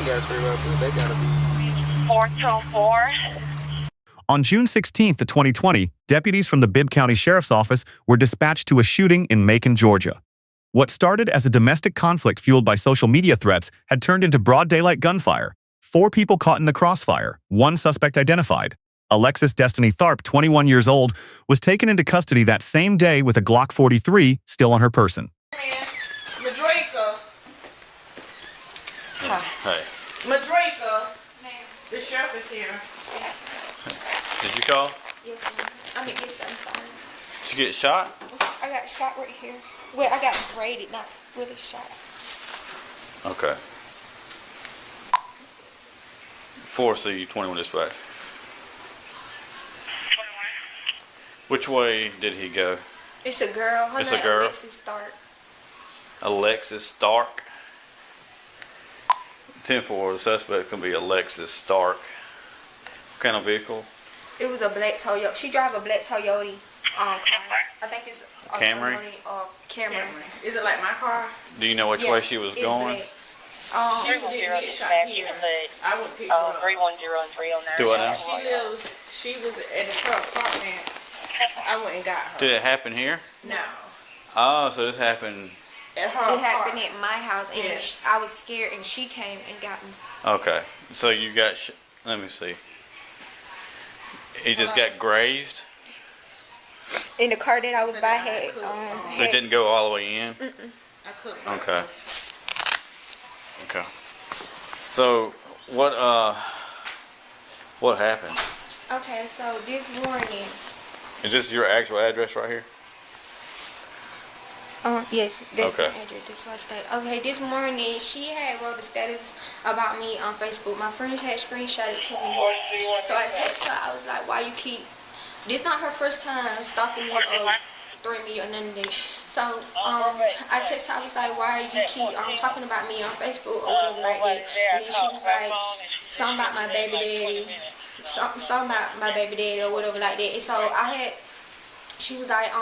gotta scream out, dude. They gotta be 424. On June 16th, 2020, deputies from the Bibb County Sheriff's Office were dispatched to a shooting in Macon, Georgia. What started as a domestic conflict fueled by social media threats had turned into broad daylight gunfire. 4 people caught in the crossfire, 1 suspect identified. Alexis Destiny Tharp, 21 years old, was taken into custody that same day with a Glock 43 still on her person. Madrika. Hey. Madrika. Ma'am. The sheriff is here. Did you call? Yes, ma'am. I mean, yes, I'm sorry. Did you get shot? I got shot right here. Well, I got braided, not really shot. Okay. 4C21 dispatch. 21. Which way did he go? It's a girl. Her It's a name girl? Alexis Destiny Tharp. Alexis Stark. 10-4, the suspect can be Alexis Stark. What kind of vehicle? It was a black Toyota. She drive a black Toyota. Car. I think it's a Camry? Camry. Is it like my car? Do you know which way she was it's going? black. She didn't get shot here. I wouldn't pick her up. 310 and 309. Do what now? She was at her apartment. I went and got her. Did it happen here? No. Oh, so this happened. At her It happened apartment. at my house, and Yes. I was scared, and she came and got me. Okay. So you got, let me see. He just got grazed? In the car that I was So by that I had, could, It didn't go all the way in? I couldn't. Okay. Okay. So what happened? Okay, so this morning, Is this your actual address right here? yes, that's Okay. the address, that's what I stayed. Okay, this morning, she had wrote a status about me on Facebook. My friend had screenshotted to me. So I texted her, I was like, why you keep, this not her first time stalking me or threatening me or none of that. So, I texted her, I was like, why you keep talking about me on Facebook or whatever like that. And then she was like, something about my baby daddy, something about my baby daddy or whatever like that. And so she was like,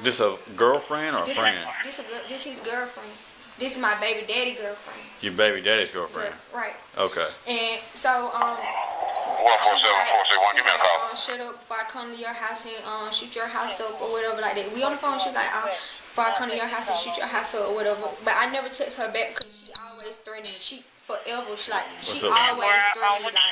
This a girlfriend or a friend? This his girlfriend. This is my baby daddy girlfriend. Your baby daddy's girlfriend? Yeah, right. Okay. And so, 147-461, give me a call. shut up before I come to your house and shoot your house up or whatever like that. We on the phone, she was like, before I come to your house and shoot your house up or whatever. But I never text her back because she always threatened me. She forever, she always threatened me like,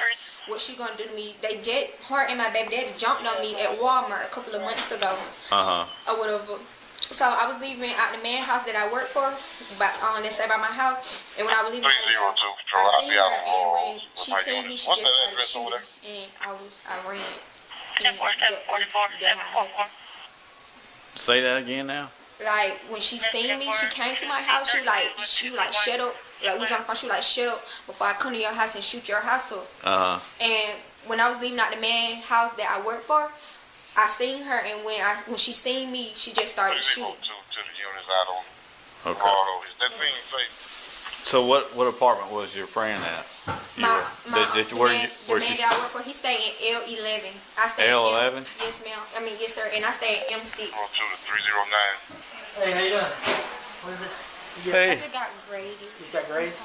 what she gonna do to me. Her and my baby daddy jumped on me at Walmart a couple of months ago. Or whatever. So I was leaving out the man house that I work for, that stay by my house. And when I was leaving, 302 I Patrol, seen her, and when she seen me, she What's just that started address over shooting, and I ran. 10-4-7-44-7-4-4. Say that again now? Like when she seen me, she came to my house. She was like, shut up. Like we was on the phone. She was like, shut up before I come to your house and shoot your house up. And when I was leaving out the man house that I work for, I seen her, and when she seen me, she just started shooting. To the units out on Okay. Colorado. Is that thing safe? So what apartment was your friend at? The man that I work for, he stayed in L11. I stay L11? Yes, ma'am. I mean, yes, sir. And I stay in M6. 202 to 309. Hey, how you doing? What is it? Hey. I just got graded. You just got grazed?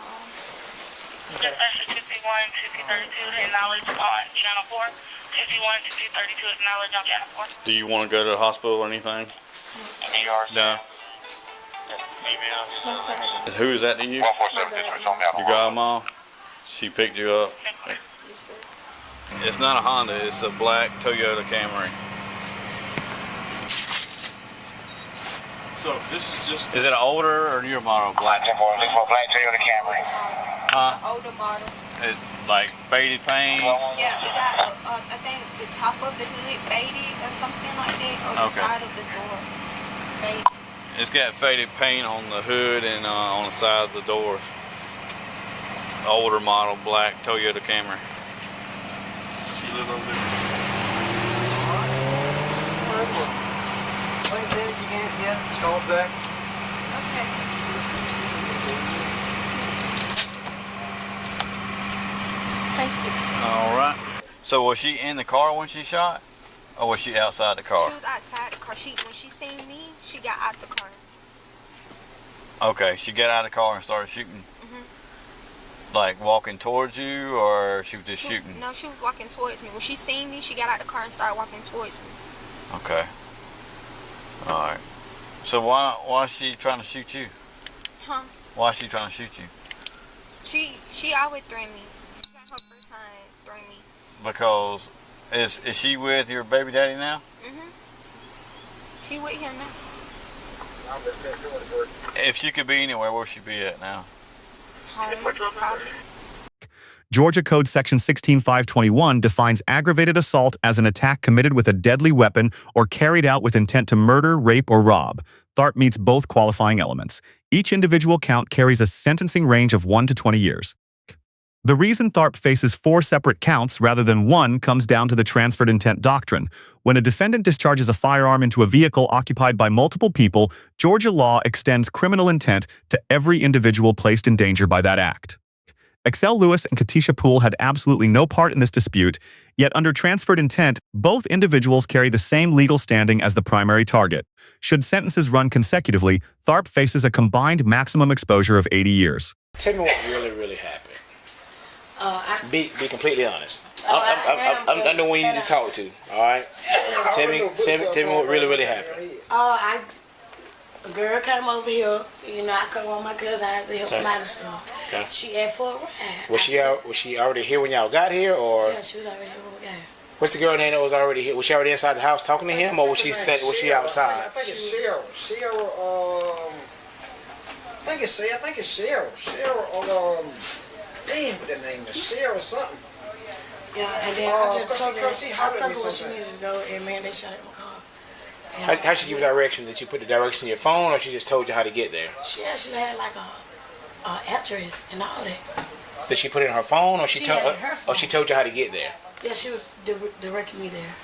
Okay. 51, 232, acknowledge on channel 4. 51, 232, acknowledge on channel 4. Do you want to go to the hospital or anything? No. Who is that to you? 147 district on that. Your godmom? She picked you up? Yes, sir. It's not a Honda, it's a black Toyota Camry. So this is just. Is it an older or newer model black? This for black Toyota Camry. It's an older model. It like faded paint? Yeah, it got, I think the top of the hood faded or something like that, or the Okay. side of the door faded. It's got faded paint on the hood and on the side of the doors. Older model black Toyota Camry. She live over there. Like I said, if you get us again, call us back. Okay. Thank you. All right. So was she in the car when she shot? Or was she outside the car? She was outside the car. When she seen me, she got out the car. Okay, she got out of the car and started shooting. Like walking towards you, or she was just shooting? No, she was walking towards me. When she seen me, she got out the car and started walking towards me. Okay. All right. So why is she trying to shoot you? Huh? Why is she trying to shoot you? She always threatened me. She got her first time threatening me. Because is she with your baby daddy now? She with him now. If she could be anywhere, where would she be at now? Home, probably. Georgia Code Section 16521 defines aggravated assault as an attack committed with a deadly weapon or carried out with intent to murder, rape, or rob. Tharp meets both qualifying elements. Each individual count carries a sentencing range of 1 to 20 years. The reason Tharp faces 4 separate counts rather than 1 comes down to the transferred intent doctrine. When a defendant discharges a firearm into a vehicle occupied by multiple people, Georgia law extends criminal intent to every individual placed in danger by that act. Excel Lewis and Katisha Poole had absolutely no part in this dispute, yet under transferred intent, both individuals carry the same legal standing as the primary target. Should sentences run consecutively, Tharp faces a combined maximum exposure of 80 years. Tell me what really happened. Be completely honest. I know when you need to talk to. All right. Tell me what really happened. A girl came over here. You know, I come with my cousin. I had to help him out and stuff. Okay. She asked for a ride. Was she already here when y'all got here, or? Yeah, she was already here when we got here. What's the girl name that was already here? Was she already inside the house talking to him, or was she outside? I think it's Cheryl. I think it's Cheryl. Cheryl. Damn, what that name is? Cheryl something. Yeah, and then I just told her where she needed to go, and man, they shot at my car. How'd she give you direction? Did you put the direction in your phone, or she just told you how to get there? She actually had like a address and all that. Did she put it in her phone, or she told you how to get there? Yeah, she was directing me there,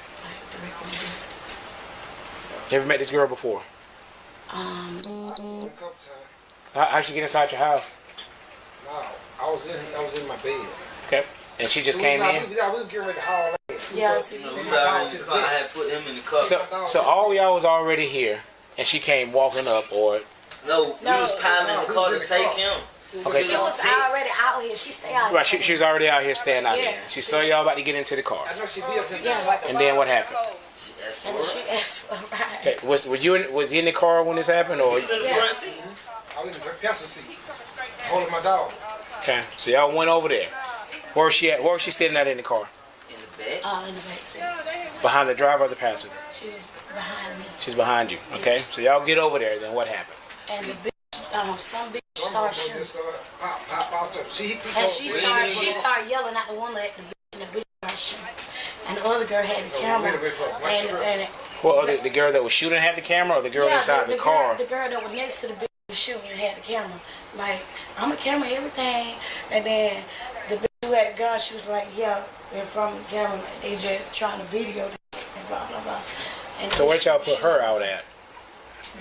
So. You ever met this girl before? A couple times. How'd she get inside your house? No, I was in my bed. Okay. And she just came in? We were getting ready to haul ass. Yeah, see, I had put him in the car. So all y'all was already here, and she came walking up, or? No, we was piling in the car to take him. Okay. She was already out here. She stayed out here. Right, she was already out here staying out here. She saw y'all about to get into the car. I know she be up here. Yeah. And then what happened? And she asked for a ride. Okay. Was you in the car when this happened, or? He was in the front seat. I was in the pencil seat, holding my dog. Okay. So y'all went over there. Where was she at? Where was she sitting out in the car? In the back. In the back seat. Behind the driver or the passenger? She's behind me. She's behind you. Okay. So y'all get over there. Then what happened? And the bitch, some bitch started shooting. And she started yelling at the one at the bitch, and the bitch started shooting. And the other girl had the camera. And well, the girl that was shooting had the camera, or the girl inside the car? The girl that was next to the bitch was shooting and had the camera. Like, I'm a camera, everything. And then the bitch who had the gun, she was like, yeah, in front of the camera. They just trying to video this, blah, blah, blah. And so where'd y'all put her out at?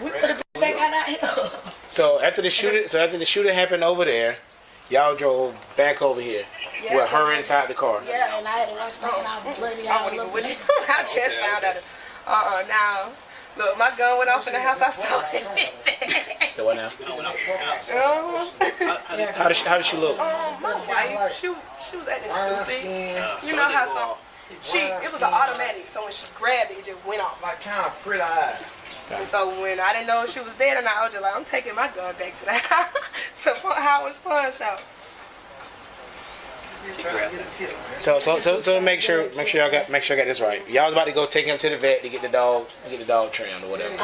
We put the bitch back out here. So after the shooting happened over there, y'all drove back over here with her inside the car. Yeah, and I had to wash my hand out bloody all over. I just found out. Now, look, my gun went off in the house. I saw it. So what now? How did she look? My wife, she was at this stupid. You know how it was an automatic, so when she grabbed it, it just went off. Like kind of pretty eyed. And so when I didn't know if she was dead or not, I was just like, I'm taking my gun back to the house to Howard's pawn shop. So make sure y'all got this right. Y'all was about to go take him to the vet to get the dog trimmed or whatever.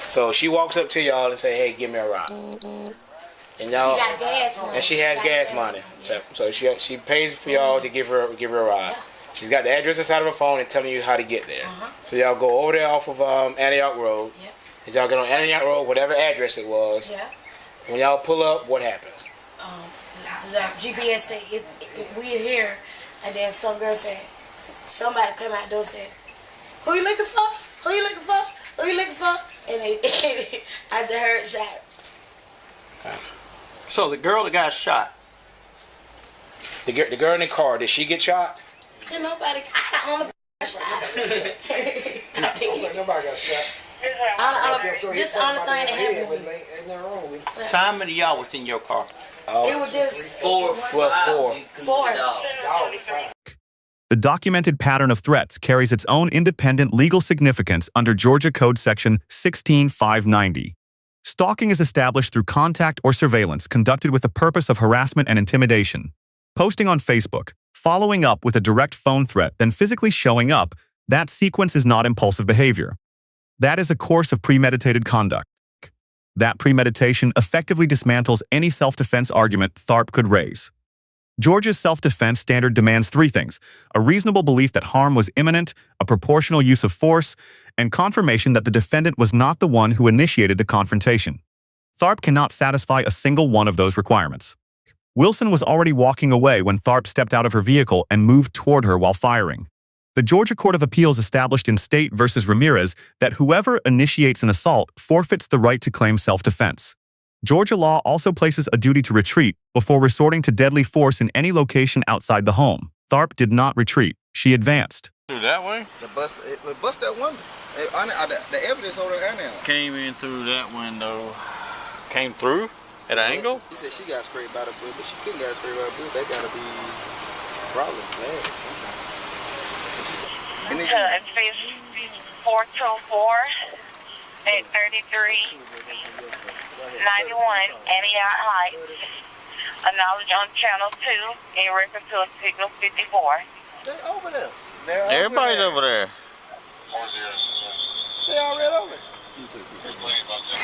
So she walks up to y'all and say, "Hey, give me a ride." And y'all, she got gas money. And she has gas money. So she pays for y'all to give her a ride. She's got the address inside of her phone and telling you how to get there. So y'all go over there off of Antioch Road. Yep. And y'all get on Antioch Road, whatever address it was. Yeah. When y'all pull up, what happens? The GPS said we're here, and then some girl said, somebody come out there and said, "Who you looking for? Who you looking for? Who you looking for?" And I just heard shots. Okay. So the girl that got shot. The girl in the car, did she get shot? And nobody, I don't know got shot. Nobody got shot. This is the only thing that happened with me. So how many of y'all was in your car? It was just Four. four. The documented pattern of threats carries its own independent legal significance under Georgia Code Section 16590. Stalking is established through contact or surveillance conducted with the purpose of harassment and intimidation. Posting on Facebook, following up with a direct phone threat, then physically showing up, that sequence is not impulsive behavior. That is a course of premeditated conduct. That premeditation effectively dismantles any self-defense argument Tharp could raise. Georgia's self-defense standard demands three things: a reasonable belief that harm was imminent, a proportional use of force, and confirmation that the defendant was not the one who initiated the confrontation. Tharp cannot satisfy a single one of those requirements. Wilson was already walking away when Tharp stepped out of her vehicle and moved toward her while firing. The Georgia Court of Appeals established in State v. Ramirez that whoever initiates an assault forfeits the right to claim self-defense. Georgia law also places a duty to retreat before resorting to deadly force in any location outside the home. Tharp did not retreat. She advanced. Through that way? The bus that window. The evidence over there now. Came in through that window. Came through? At an angle? He said she got sprayed by the bullet, but she couldn't get sprayed by the bullet. They gotta be probably bad sometimes. It says 424 at 33 91 Antioch Heights. Acknowledge on channel 2 in reference to a signal 54. They over there. Everybody's over there. They already over there.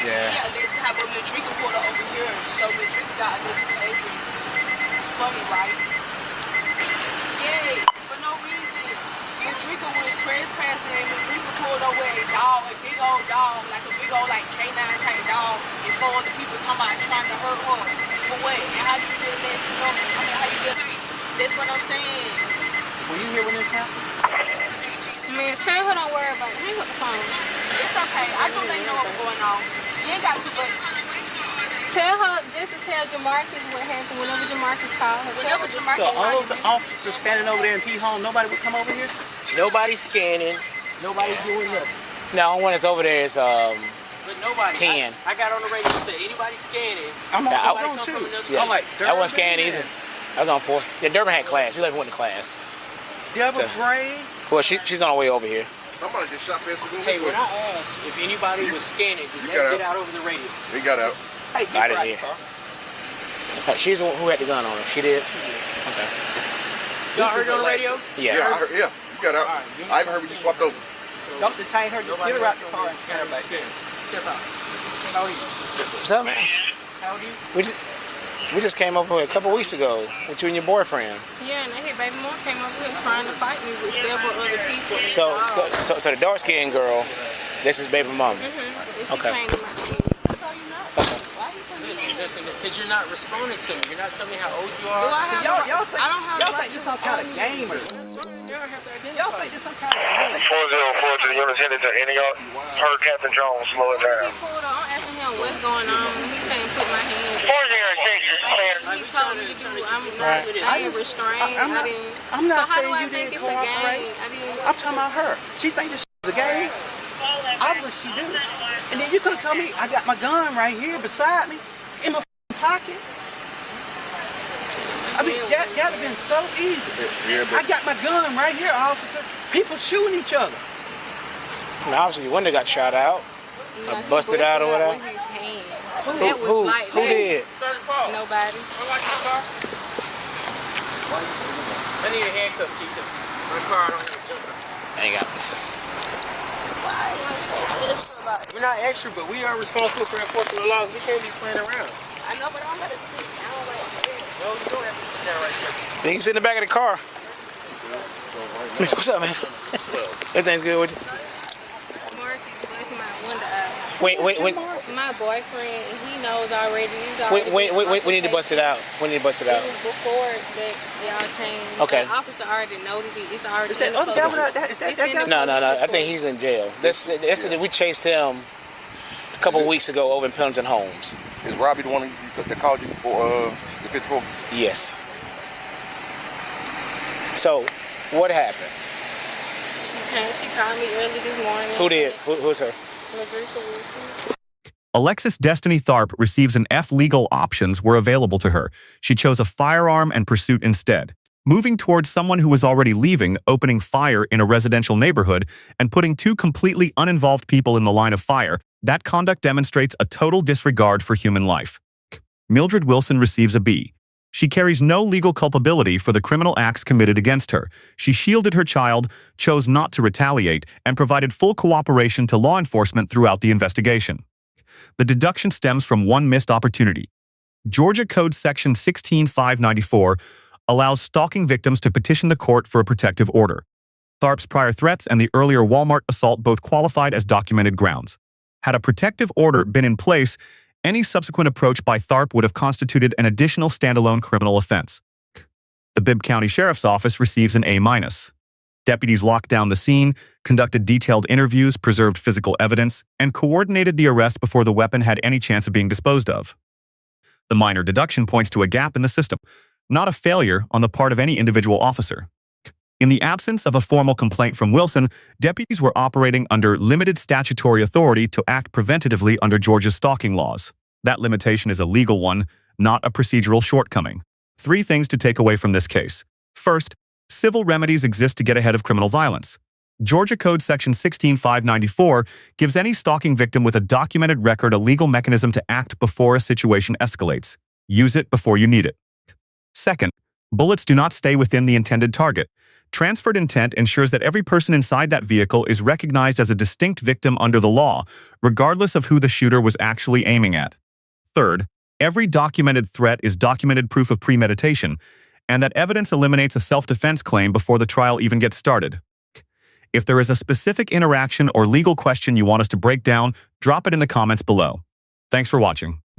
Yeah. Let's have a Madriga porter over here. So Madriga got this agent for me, right? Yes, for no reason. Madriga was trespassing and Madriga pulled over a dog, a big old dog, like a big old K9 type dog, and 4 other people talking about trying to hurt her. For what? And how do you get a lesson from it? I mean, how you get it? That's what I'm saying. Were you here when this happened? Man, tell her don't worry about it. Hang up the phone. It's okay. I just let you know what's going on. You ain't got to, but Tell her, just to tell Jamarcus what happened whenever Jamarcus called her. whenever Jamarcus So all of the officers standing over there in P home, nobody would come over here? Nobody's scanning. Nobody's doing nothing. No, one that's over there is But nobody. 10. I got on the radio and said, anybody scanning? I'm on Yeah, somebody come from another. Yeah. I'm like, I wasn't scanning either. I was on 4. Yeah, Durbin had class. She left went to class. Devil Brain. Well, she's on her way over here. Somebody just shot past the window. Hey, when I asked if anybody was scanning, did they get out over the radio? He got out. Hey, I get didn't hear. She's the one who had the gun on her. She did? Okay. Y'all heard it on the radio? Yeah. I heard, yeah, you got out. I even heard when you swapped over. Don't detain her. Just get her out the car and scan her back. Step out. How old are you? What's up, man? How old are you? We just came over here a couple weeks ago with you and your boyfriend. Yeah, and his baby mom came over here trying to fight me with several other people. So the dark-skinned girl, this is baby mama. And she Okay. came to my city. Listen, because you're not responding to me. You're not telling me how old you are. y'all think this some kind of game or something? Y'all think this some kind of game? 404 to the unit headed to Antioch. Heard Captain Jones, slow it down. He pulled up. I'm asking him what's going on. He's saying put my hands 406 is clear. He told me to do. I ain't restrained. I didn't. I'm not so how saying do I you think didn't it's a cooperate. game? I didn't. I'm talking about her. She think this is a game? Obviously she do. And then you could have told me I got my gun right here beside me in my pocket. I mean, that would have been so easy. I got my gun right here, officer. People shooting each other. And obviously, one that got shot out, or busted out or whatever. With his hand. Who did? Nobody. I need a handcuff, Keith. My car, I don't have a jumper. I ain't got it. We're not extra, but we are responsible for enforcing the laws. We can't be playing around. I know, but I'm gonna sit down right there. No, you don't have to sit down right there. Then you can sit in the back of the car. What's up, man? Everything's good with you? Marcus was my window eye. Wait. My boyfriend, he knows already. He's already We need to bust it out. We need to bust it out. It was before that y'all came. Okay. The officer already noted it. It's already Is that other guy without that? Is that guy? No. I think he's in jail. We chased him a couple weeks ago over in Pendleton Homes. Is Robbie the one that called you for the 54? Yes. So, what happened? She called me early this morning. Who did? Who's her? Madriga Wilson. Alexis Destiny Tharp receives an F. Legal options were available to her. She chose a firearm and pursuit instead, moving towards someone who was already leaving, opening fire in a residential neighborhood, and putting two completely uninvolved people in the line of fire. That conduct demonstrates a total disregard for human life. Mildred Wilson receives a B. She carries no legal culpability for the criminal acts committed against her. She shielded her child, chose not to retaliate, and provided full cooperation to law enforcement throughout the investigation. The deduction stems from one missed opportunity. Georgia Code Section 16594 allows stalking victims to petition the court for a protective order. Tharp's prior threats and the earlier Walmart assault both qualified as documented grounds. Had a protective order been in place, any subsequent approach by Tharp would have constituted an additional standalone criminal offense. The Bibb County Sheriff's Office receives an A-. Deputies locked down the scene, conducted detailed interviews, preserved physical evidence, and coordinated the arrest before the weapon had any chance of being disposed of. The minor deduction points to a gap in the system, not a failure on the part of any individual officer. In the absence of a formal complaint from Wilson, deputies were operating under limited statutory authority to act preventatively under Georgia's stalking laws. That limitation is a legal one, not a procedural shortcoming. 3 things to take away from this case. First, civil remedies exist to get ahead of criminal violence. Georgia Code Section 16594 gives any stalking victim with a documented record a legal mechanism to act before a situation escalates. Use it before you need it. Second, bullets do not stay within the intended target. Transferred intent ensures that every person inside that vehicle is recognized as a distinct victim under the law, regardless of who the shooter was actually aiming at. Third, every documented threat is documented proof of premeditation, and that evidence eliminates a self-defense claim before the trial even gets started. If there is a specific interaction or legal question you want us to break down, drop it in the comments below. Thanks for watching.